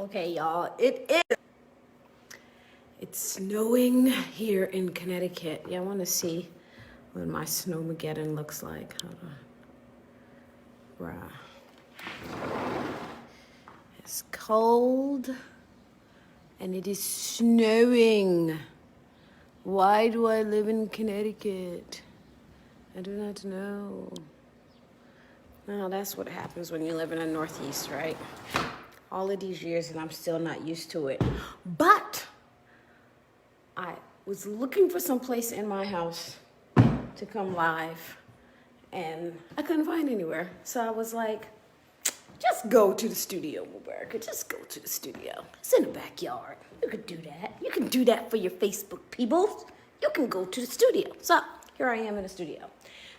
Okay, y'all, it's snowing here in Connecticut. Yeah, I want to see what my snowmageddon looks like. Hold on. Bruh. It's cold and it is snowing. Why do I live in Connecticut? I do not know. Well, that's what happens when you live in the Northeast, right? All of these years and I'm still not used to it. But I was looking for some place in my house to come live and I couldn't find anywhere. So I was like, just go to the studio, Mubaraka. Just go to the studio. It's in the backyard. You could do that. You can do that for your Facebook people. You can go to the studio. So here I am in the studio.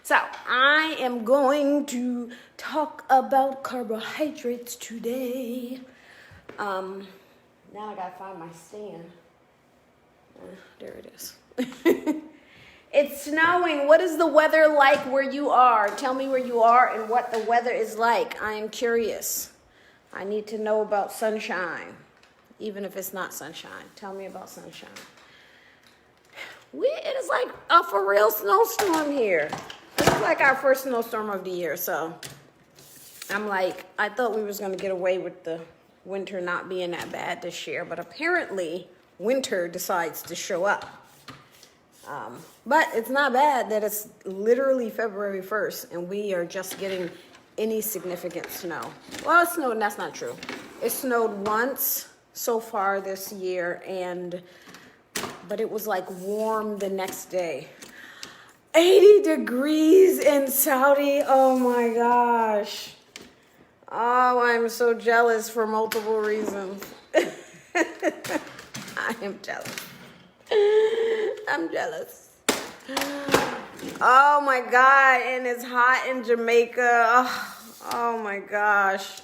So I am going to talk about carbohydrates today. Now I gotta find my stand. There it is. It's snowing. What is the weather like where you are? Tell me where you are and what the weather is like. I am curious. I need to know about sunshine, even if it's not sunshine. Tell me about sunshine. It is like a for real snowstorm here. It's like our first snowstorm of the year, so I'm like, I thought we was gonna get away with the winter not being that bad this year, but apparently winter decides to show up. But it's not bad that it's literally February 1st and we are just getting any significant snow. Well, it snowed, and that's not true. It snowed once so far this year, but it was like warm the next day. 80 degrees in Saudi. Oh my gosh. Oh, I'm so jealous for multiple reasons. I am jealous. I'm jealous. Oh my God, and it's hot in Jamaica. Oh my gosh.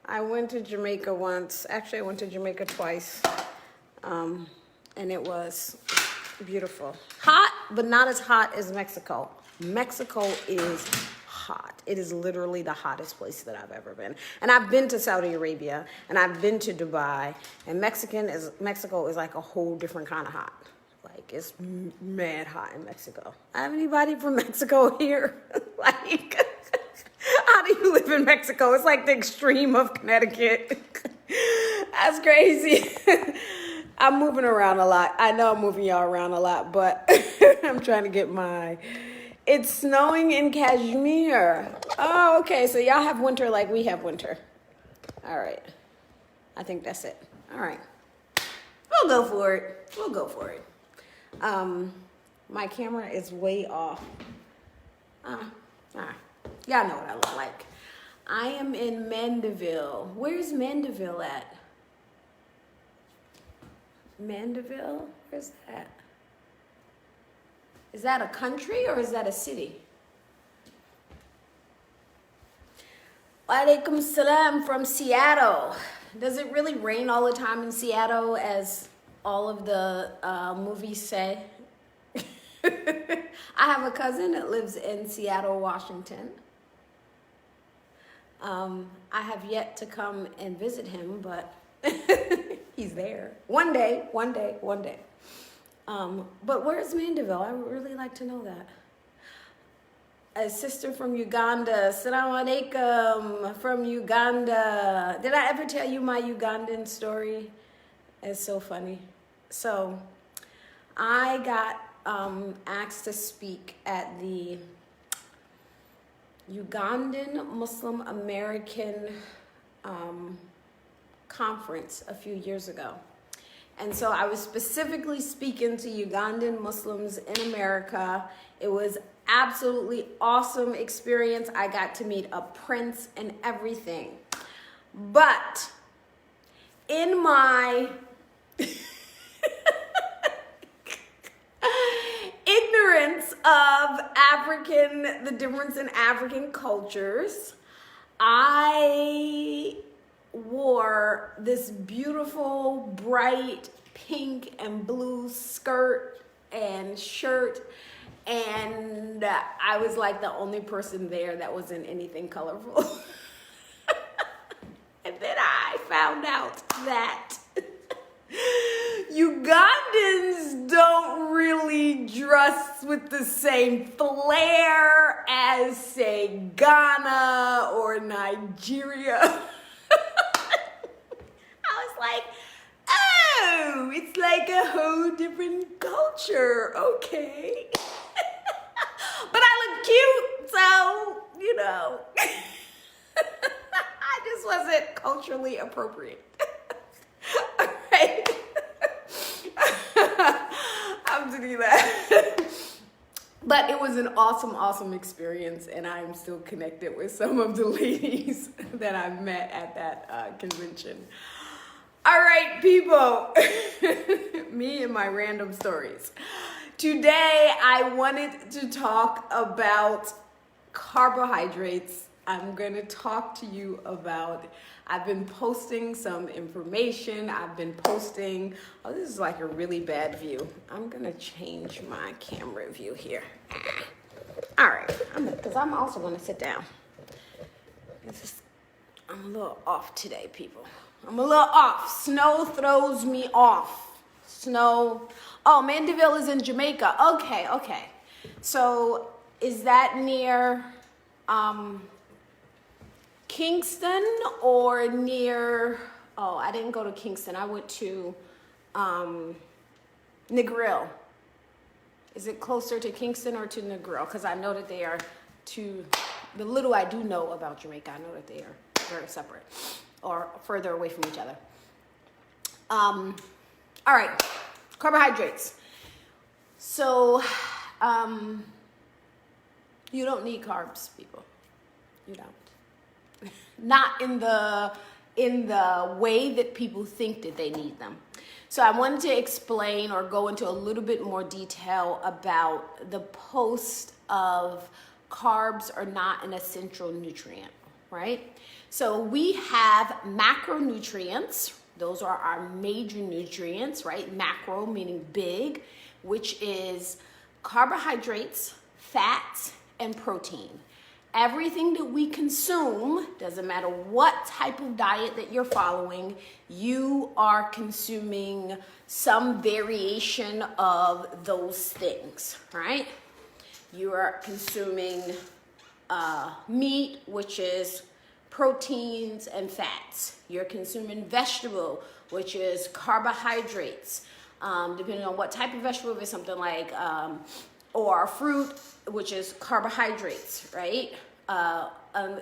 I went to Jamaica once. Actually, I went to Jamaica twice. And it was beautiful. Hot, but not as hot as Mexico. Mexico is hot. It is literally the hottest place that I've ever been. And I've been to Saudi Arabia, and I've been to Dubai, and Mexico is like a whole different kind of hot. Like, it's mad hot in Mexico. I have anybody from Mexico here? Like, how do you live in Mexico? It's like the extreme of Connecticut. That's crazy. I'm moving around a lot. I know I'm moving y'all around a lot, but I'm trying to get It's snowing in Kashmir. Oh, okay. So y'all have winter like we have winter. All right. I think that's it. All right. We'll go for it. My camera is way off. Y'all know what I look like. I am in Mandeville. Where's Mandeville at? Mandeville? Where's that? Is that a country or is that a city? Walaikum salam from Seattle. Does it really rain all the time in Seattle as all of the movies say? I have a cousin that lives in Seattle, Washington. I have yet to come and visit him, but he's there. One day. But where's Mandeville? I would really like to know that. A sister from Uganda. Assalamu alaikum from Uganda. Did I ever tell you my Ugandan story? It's so funny. So I got asked to speak at the Ugandan Muslim American conference a few years ago. And so I was specifically speaking to Ugandan Muslims in America. It was absolutely awesome experience. I got to meet a prince and everything. But in my ignorance of the difference in African cultures, I wore this beautiful, bright pink and blue skirt and shirt, and I was like the only person there that was in anything colorful. And then I found out that Ugandans don't really dress with the same flair as, say, Ghana or Nigeria. I was like, oh, it's like a whole different culture. Okay. But I look cute, so, you know. I just wasn't culturally appropriate. All right. I'm to do that. But it was an awesome, awesome experience, and I'm still connected with some of the ladies that I met at that convention. All right, people. Me and my random stories. Today, I wanted to talk about carbohydrates. I'm going to talk to you about, I've been posting some information. I've been posting, oh, this is like a really bad view. I'm going to change my camera view here. All right, because I'm also going to sit down. I'm a little off today, people. I'm a little off. Snow throws me off. Snow. Oh, Mandeville is in Jamaica. Okay. So is that near Kingston or near, oh, I didn't go to Kingston. I went to Negril. Is it closer to Kingston or to Negril? Because I know that they are two, the little I do know about Jamaica, I know that they are very separate or further away from each other. All right, carbohydrates. So you don't need carbs, people. You don't. Not in the way that people think that they need them. So I wanted to explain or go into a little bit more detail about the post of carbs are not an essential nutrient, right? So we have macronutrients. Those are our major nutrients, right? Macro meaning big, which is carbohydrates, fats, and protein. Everything that we consume, doesn't matter what type of diet that you're following, you are consuming some variation of those things, right? You are consuming meat, which is proteins and fats. You're consuming vegetable, which is carbohydrates, depending on what type of vegetable, if it's something like, or fruit, which is carbohydrates, right?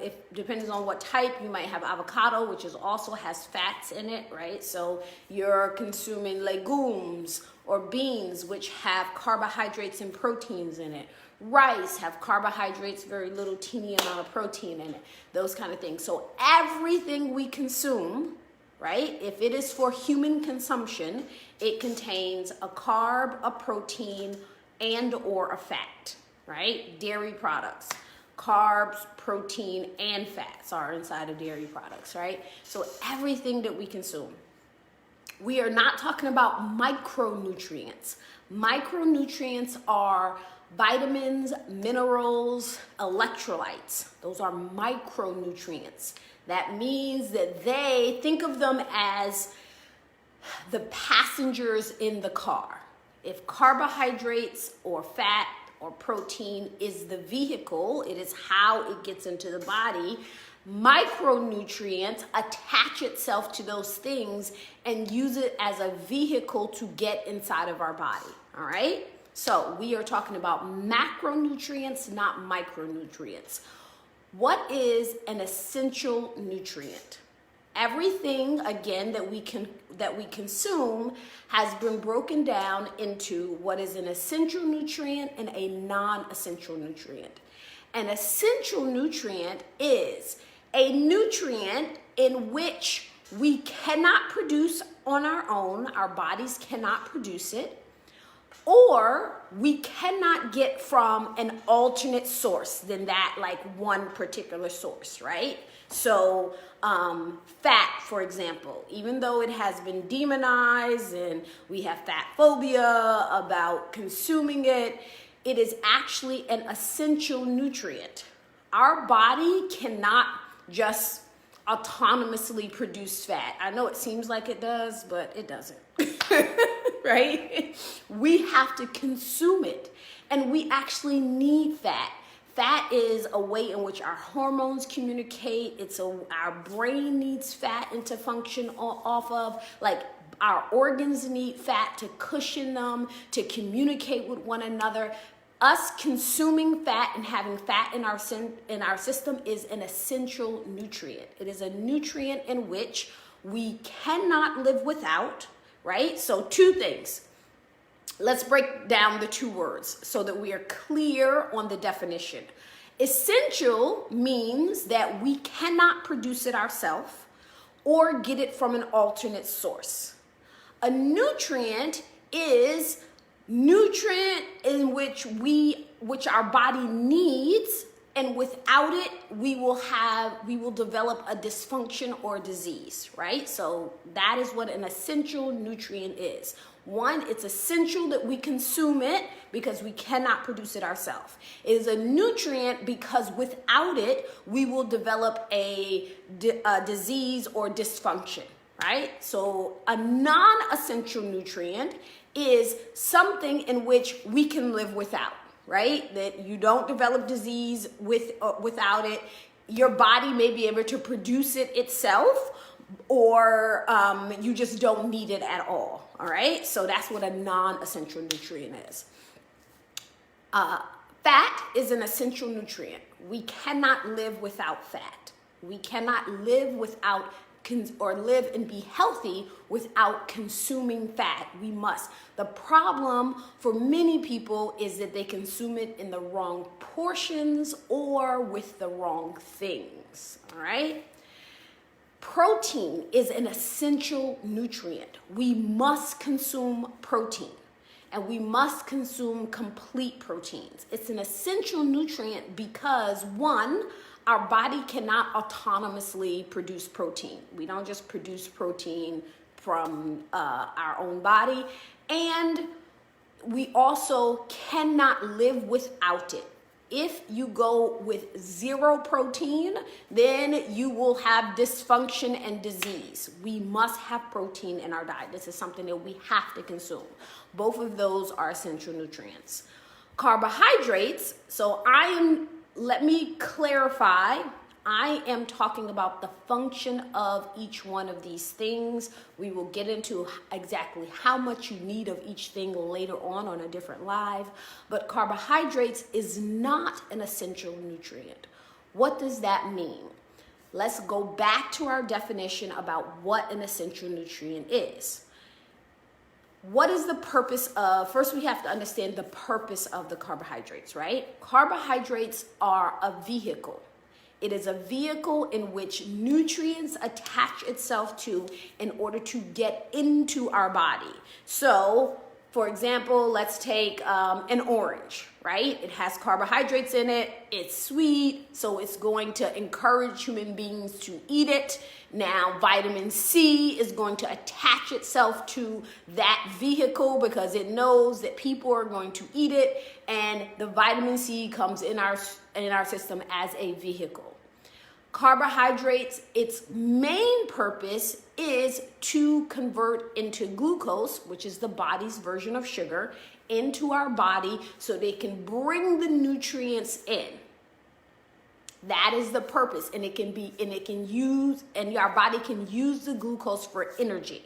If depending on what type, you might have avocado, which is also has fats in it, right? So you're consuming legumes or beans, which have carbohydrates and proteins in it. Rice have carbohydrates, very little teeny amount of protein in it, those kind of things. So everything we consume, right, if it is for human consumption, it contains a carb, a protein, and or a fat, right? Dairy products, carbs, protein, and fats are inside of dairy products, right? So everything that we consume. We are not talking about micronutrients. Micronutrients are vitamins, minerals, electrolytes. Those are micronutrients. That means that think of them as the passengers in the car. If carbohydrates or fat or protein is the vehicle, it is how it gets into the body, micronutrients attach itself to those things and use it as a vehicle to get inside of our body, all right? So we are talking about macronutrients, not micronutrients. What is an essential nutrient? Everything, again, that we consume has been broken down into what is an essential nutrient and a non-essential nutrient. An essential nutrient is a nutrient in which we cannot produce on our own, our bodies cannot produce it, or we cannot get from an alternate source than that, like one particular source, right? So fat, for example, even though it has been demonized and we have fat phobia about consuming it, it is actually an essential nutrient. Our body cannot just autonomously produce fat. I know it seems like it does, but it doesn't, right? We have to consume it, and we actually need fat. Fat is a way in which our hormones communicate. Our brain needs fat and to function off of. Like, our organs need fat to cushion them, to communicate with one another. Us consuming fat and having fat in our system is an essential nutrient. It is a nutrient in which we cannot live without, right? So two things. Let's break down the two words so that we are clear on the definition. Essential means that we cannot produce it ourselves or get it from an alternate source. A nutrient is nutrient in which our body needs, and without it we will develop a dysfunction or disease, right? So that is what an essential nutrient is. One, it's essential that we consume it because we cannot produce it ourselves. It is a nutrient because without it we will develop a disease or dysfunction, right? So a non-essential nutrient is something in which we can live without, right? That you don't develop disease without it. Your body may be able to produce it itself, or you just don't need it at all right? So that's what a non-essential nutrient is. Fat is an essential nutrient. We cannot live without fat. We cannot live without live and be healthy without consuming fat. We must. The problem for many people is that they consume it in the wrong portions or with the wrong things, all right? Protein is an essential nutrient. We must consume protein, and we must consume complete proteins. It's an essential nutrient because, one, our body cannot autonomously produce protein. We don't just produce protein from our own body, and we also cannot live without it. If you go with zero protein, then you will have dysfunction and disease. We must have protein in our diet. This is something that we have to consume. Both of those are essential nutrients. Carbohydrates, let me clarify. I am talking about the function of each one of these things. We will get into exactly how much you need of each thing later on a different live. But carbohydrates is not an essential nutrient. What does that mean? Let's go back to our definition about what an essential nutrient is. What is the purpose of, first we have to understand the purpose of the carbohydrates, right? Carbohydrates are a vehicle. It is a vehicle in which nutrients attach itself to in order to get into our body. So, for example, let's take an orange, right? It has carbohydrates in it. It's sweet, so it's going to encourage human beings to eat it. Now, vitamin C is going to attach itself to that vehicle because it knows that people are going to eat it, and the vitamin C comes in our system as a vehicle. Carbohydrates, its main purpose is to convert into glucose, which is the body's version of sugar, into our body so they can bring the nutrients in. That is the purpose, and our body can use the glucose for energy.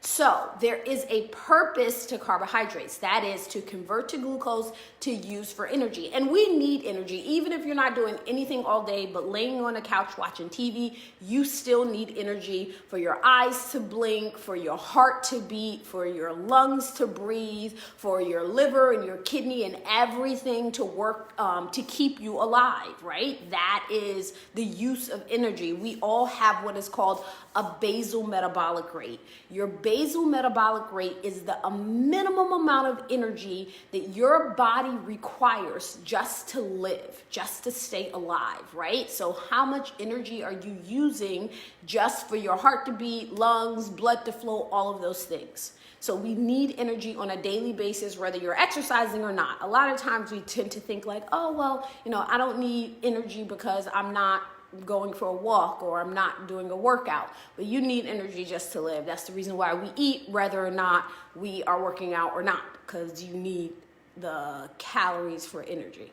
So there is a purpose to carbohydrates. That is to convert to glucose to use for energy. And we need energy. Even if you're not doing anything all day but laying on a couch watching TV, you still need energy for your eyes to blink, for your heart to beat, for your lungs to breathe, for your liver and your kidney and everything to work to keep you alive, right? That is the use of energy. We all have what is called a basal metabolic rate. Your basal metabolic rate is a minimum amount of energy that your body requires just to live, just to stay alive, right? So how much energy are you using just for your heart to beat, lungs, blood to flow, all of those things? So we need energy on a daily basis, whether you're exercising or not. A lot of times we tend to think like, oh, well, I don't need energy because I'm not going for a walk or I'm not doing a workout. But you need energy just to live. That's the reason why we eat, whether or not we are working out or not, because you need the calories for energy.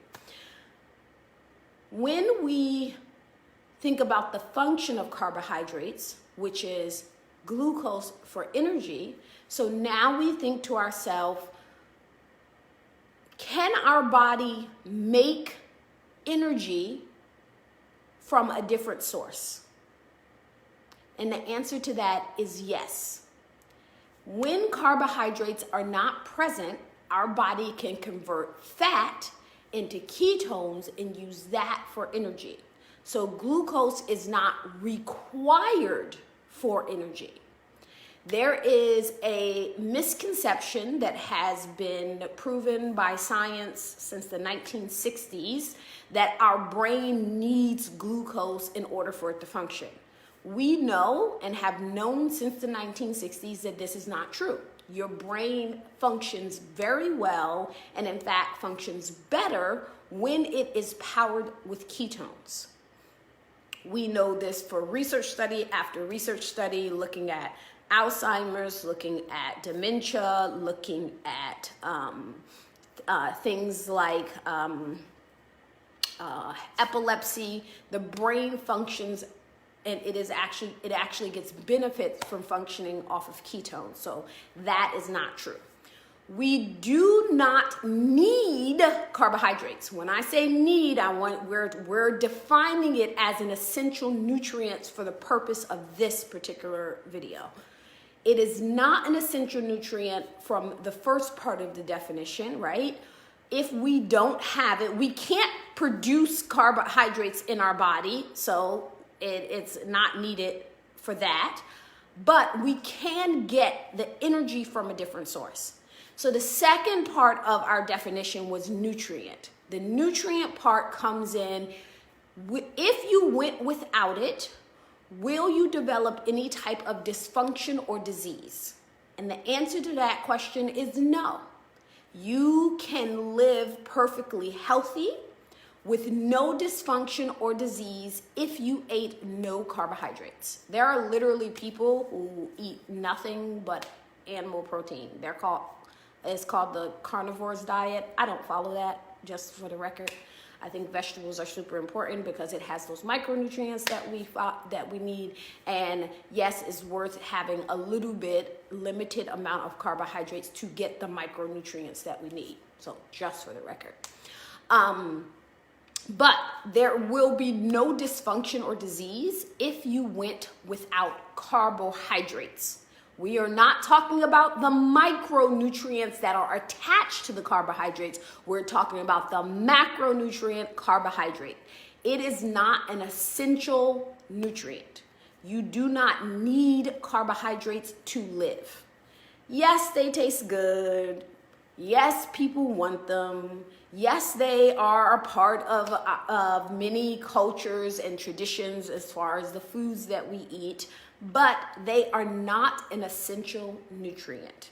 When we think about the function of carbohydrates, which is glucose for energy, so now we think to ourselves, can our body make energy from a different source? And the answer to that is yes. When carbohydrates are not present, our body can convert fat into ketones and use that for energy. So glucose is not required for energy. There is a misconception that has been proven by science since the 1960s that our brain needs glucose in order for it to function. We know and have known since the 1960s that this is not true. Your brain functions very well and in fact functions better when it is powered with ketones. We know this for research study after research study, looking at Alzheimer's, looking at dementia, looking at things like epilepsy. The brain functions, and it actually gets benefits from functioning off of ketones. So that is not true. We do not need carbohydrates. When I say need, we're defining it as an essential nutrient for the purpose of this particular video. It is not an essential nutrient from the first part of the definition, right? If we don't have it, we can't produce carbohydrates in our body, so it's not needed for that. But we can get the energy from a different source. So the second part of our definition was nutrient. The nutrient part comes in, if you went without it, will you develop any type of dysfunction or disease? And the answer to that question is no. You can live perfectly healthy with no dysfunction or disease if you ate no carbohydrates. There are literally people who eat nothing but animal protein. It's called the carnivore's diet. I don't follow that, just for the record. I think vegetables are super important because it has those micronutrients that we need. And yes, it's worth having a little bit limited amount of carbohydrates to get the micronutrients that we need. So just for the record. But there will be no dysfunction or disease if you went without carbohydrates. We are not talking about the micronutrients that are attached to the carbohydrates. We're talking about the macronutrient carbohydrate. It is not an essential nutrient. You do not need carbohydrates to live. Yes, they taste good. Yes, people want them. Yes, they are a part of many cultures and traditions as far as the foods that we eat, but they are not an essential nutrient.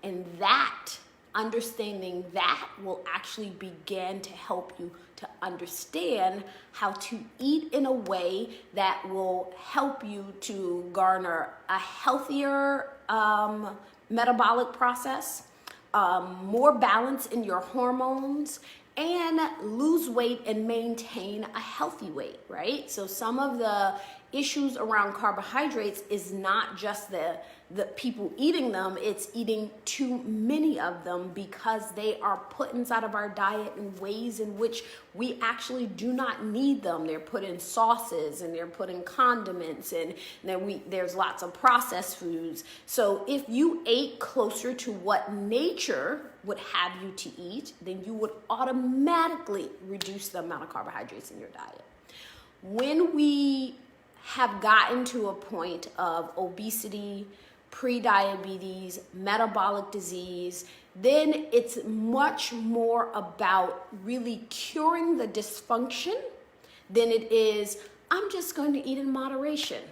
And that, understanding that, will actually begin to help you to understand how to eat in a way that will help you to garner a healthier metabolic process, more balance in your hormones, and lose weight and maintain a healthy weight, right? So some of the issues around carbohydrates is not just the people eating them, it's eating too many of them because they are put inside of our diet in ways in which we actually do not need them. They're put in sauces and they're put in condiments, and then there's lots of processed foods. So if you ate closer to what nature would have you to eat, then you would automatically reduce the amount of carbohydrates in your diet. When we have gotten to a point of obesity, pre-diabetes, metabolic disease, then it's much more about really curing the dysfunction than it is, I'm just going to eat in moderation.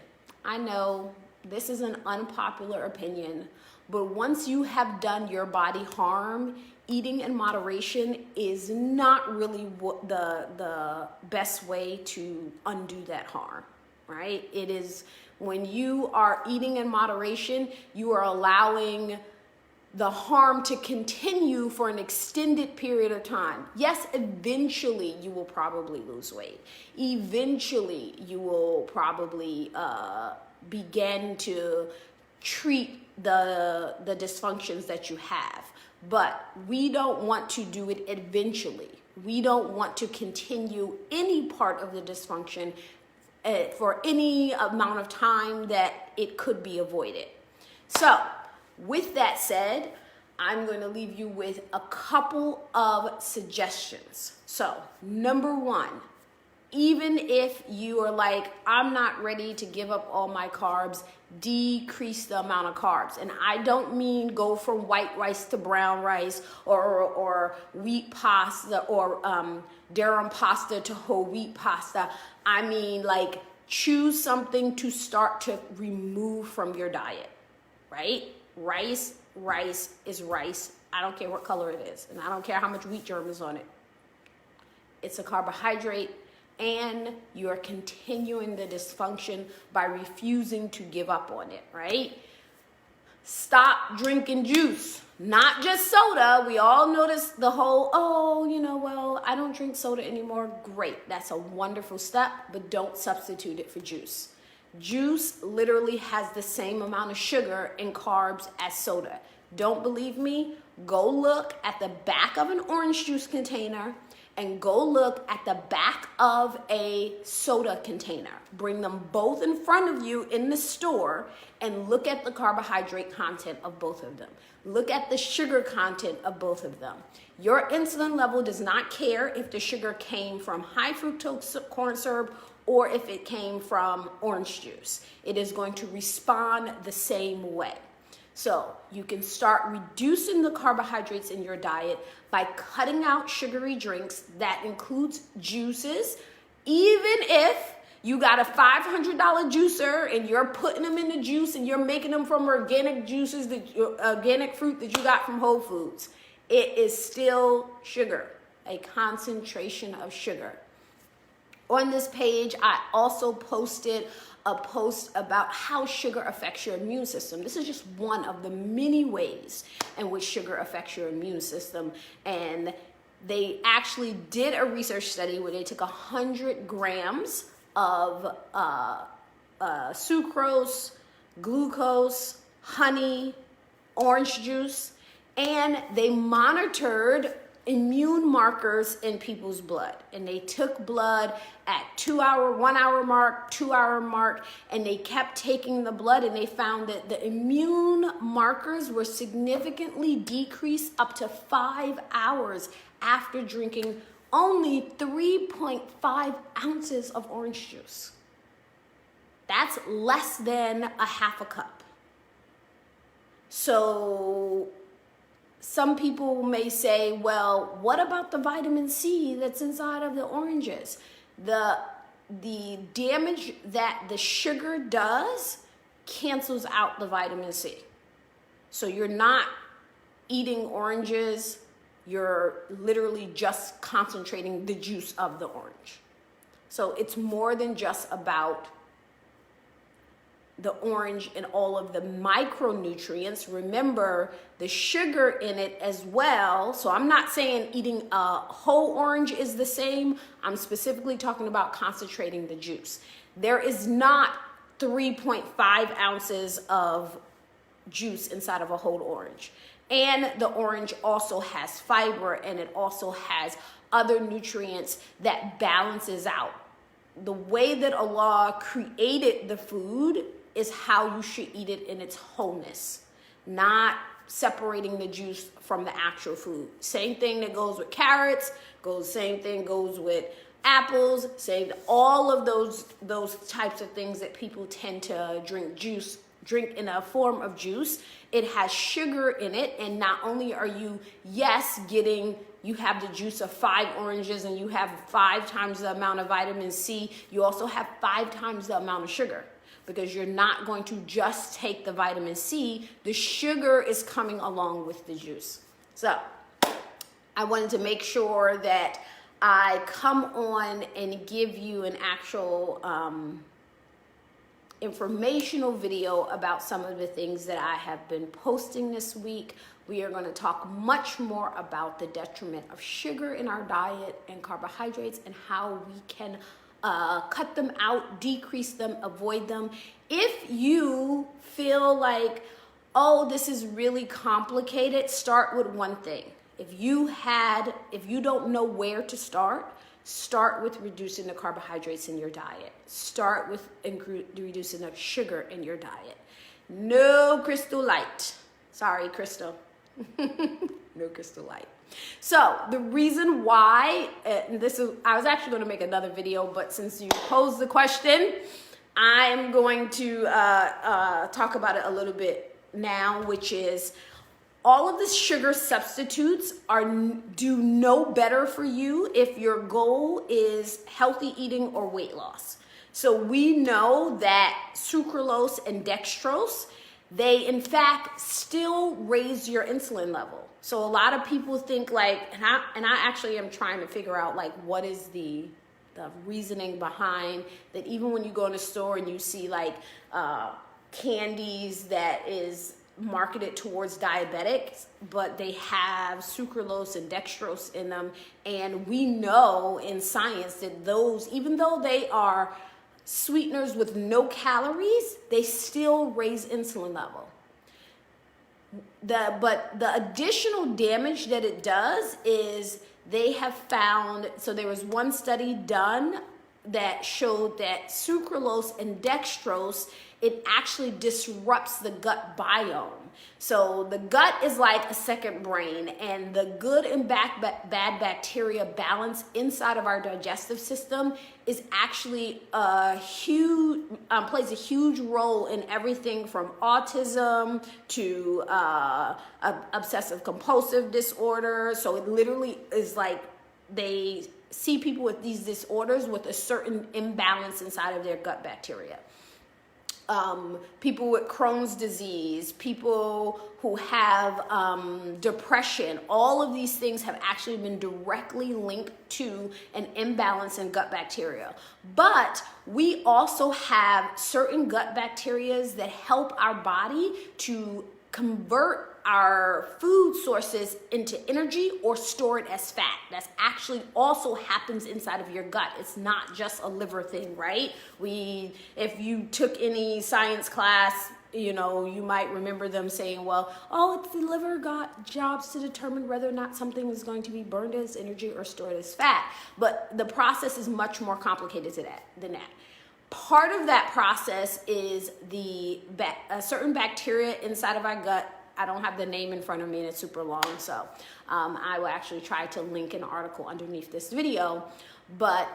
I know this is an unpopular opinion, but once you have done your body harm, eating in moderation is not really the best way to undo that harm, right? It is when you are eating in moderation, you are allowing the harm to continue for an extended period of time. Yes, eventually you will probably lose weight. Eventually you will probably begin to treat the dysfunctions that you have. But we don't want to do it eventually. We don't want to continue any part of the dysfunction for any amount of time that it could be avoided. So, with that said, I'm going to leave you with a couple of suggestions. So, number one, even if you are like, I'm not ready to give up all my carbs, decrease the amount of carbs. And I don't mean go from white rice to brown rice or wheat pasta or durum pasta to whole wheat pasta. I mean, like, choose something to start to remove from your diet, right? Rice is rice. I don't care what color it is, and I don't care how much wheat germ is on it. It's a carbohydrate, and you're continuing the dysfunction by refusing to give up on it, right? Stop drinking juice, not just soda. We all notice the whole, I don't drink soda anymore. Great, that's a wonderful step, but don't substitute it for juice. Juice literally has the same amount of sugar and carbs as soda. Don't believe me? Go look at the back of an orange juice container and go look at the back of a soda container. Bring them both in front of you in the store and look at the carbohydrate content of both of them. Look at the sugar content of both of them. Your insulin level does not care if the sugar came from high fructose corn syrup or if it came from orange juice. It is going to respond the same way. So you can start reducing the carbohydrates in your diet by cutting out sugary drinks. That includes juices. Even if you got a $500 juicer and you're putting them in the juice and you're making them from organic juices, organic fruit that you got from Whole Foods, it is still sugar, a concentration of sugar. On this page, I also posted a post about how sugar affects your immune system. This is just one of the many ways in which sugar affects your immune system. And they actually did a research study where they took 100 grams of sucrose, glucose, honey, orange juice, and they monitored immune markers in people's blood. And they took blood at 1 hour mark, 2 hour mark, and they kept taking the blood, and they found that the immune markers were significantly decreased up to 5 hours after drinking only 3.5 ounces of orange juice. That's less than a half a cup. So some people may say, well, what about the vitamin C that's inside of the oranges? The damage that the sugar does cancels out the vitamin C. So you're not eating oranges, you're literally just concentrating the juice of the orange. So it's more than just about the orange and all of the micronutrients. Remember the sugar in it as well. So I'm not saying eating a whole orange is the same. I'm specifically talking about concentrating the juice. There is not 3.5 ounces of juice inside of a whole orange. And the orange also has fiber, and it also has other nutrients that balances out. The way that Allah created the food is how you should eat it in its wholeness, not separating the juice from the actual food. Same thing that goes with carrots, same thing goes with apples, all of those types of things that people tend to drink in a form of juice. It has sugar in it, and not only are you, you have the juice of 5 oranges and you have 5 times the amount of vitamin C, you also have 5 times the amount of sugar. because you're not going to just take the vitamin C. The sugar is coming along with the juice. So I wanted to make sure that I come on and give you an actual informational video about some of the things that I have been posting this week. We are going to talk much more about the detriment of sugar in our diet and carbohydrates and how we can cut them out, decrease them, avoid them. If you feel like, oh, this is really complicated, start with one thing. If you don't know where to start with reducing the carbohydrates in your diet. Start with reducing the sugar in your diet. No Crystal Light. Sorry, Crystal. No Crystal Light. So the reason why, I was actually going to make another video, but since you posed the question, I'm going to talk about it a little bit now, which is all of the sugar substitutes do no better for you if your goal is healthy eating or weight loss. So we know that sucralose and dextrose, they in fact still raise your insulin level. So a lot of people think like, and I actually am trying to figure out like what is the reasoning behind that. Even when you go in a store and you see like candies that is marketed towards diabetics, but they have sucralose and dextrose in them. And we know in science that those, even though they are sweeteners with no calories, they still raise insulin level. But the additional damage that it does is they have found, so there was one study done that showed that sucralose and dextrose, it actually disrupts the gut biome. So the gut is like a second brain, and the good and bad bacteria balance inside of our digestive system is actually plays a huge role in everything from autism to obsessive compulsive disorder. So it literally is like they see people with these disorders with a certain imbalance inside of their gut bacteria. People with Crohn's disease, people who have depression, all of these things have actually been directly linked to an imbalance in gut bacteria. But we also have certain gut bacteria that help our body to convert our food sources into energy or store it as fat. That's actually also happens inside of your gut. It's not just a liver thing, right? If you took any science class, you might remember them saying, well, it's the liver got jobs to determine whether or not something is going to be burned as energy or stored as fat. But the process is much more complicated than that. Part of that process is a certain bacteria inside of our gut. I don't have the name in front of me and it's super long, so I will actually try to link an article underneath this video. But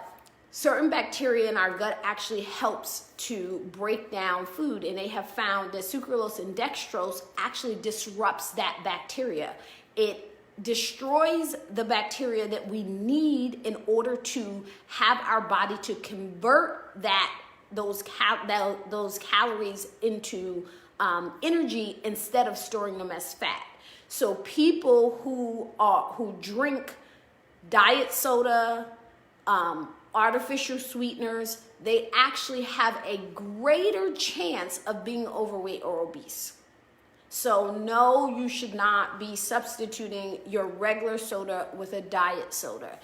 certain bacteria in our gut actually helps to break down food, and they have found that sucralose and dextrose actually disrupts that bacteria. It destroys the bacteria that we need in order to have our body to convert those calories into energy instead of storing them as fat. So people who drink diet soda, artificial sweeteners, they actually have a greater chance of being overweight or obese. So no, you should not be substituting your regular soda with a diet soda.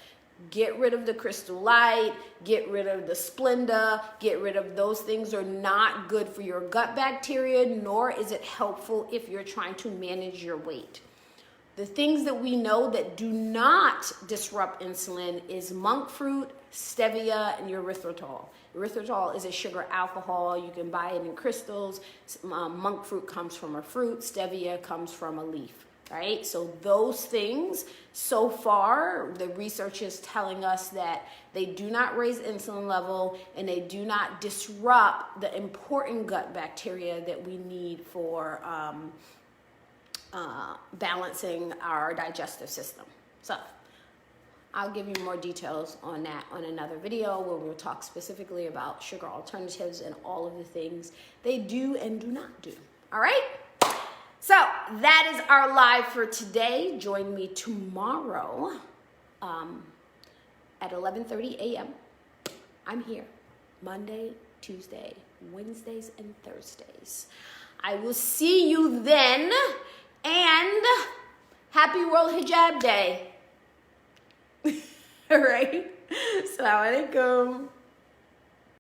Get rid of the Crystal Light, get rid of the Splenda, get rid of those things. Are not good for your gut bacteria, nor is it helpful if you're trying to manage your weight. The things that we know that do not disrupt insulin is monk fruit, stevia, and erythritol. Erythritol is a sugar alcohol. You can buy it in crystals. Monk fruit comes from a fruit. Stevia comes from a leaf, right? So those things, so far, the research is telling us that they do not raise insulin level and they do not disrupt the important gut bacteria that we need for balancing our digestive system. So I'll give you more details on that on another video where we'll talk specifically about sugar alternatives and all of the things they do and do not do. All right? So that is our live for today. Join me tomorrow at 11:30 a.m. I'm here Monday, Tuesday, Wednesdays, and Thursdays. I will see you then, and happy World Hijab Day. All right? Assalamu alaikum.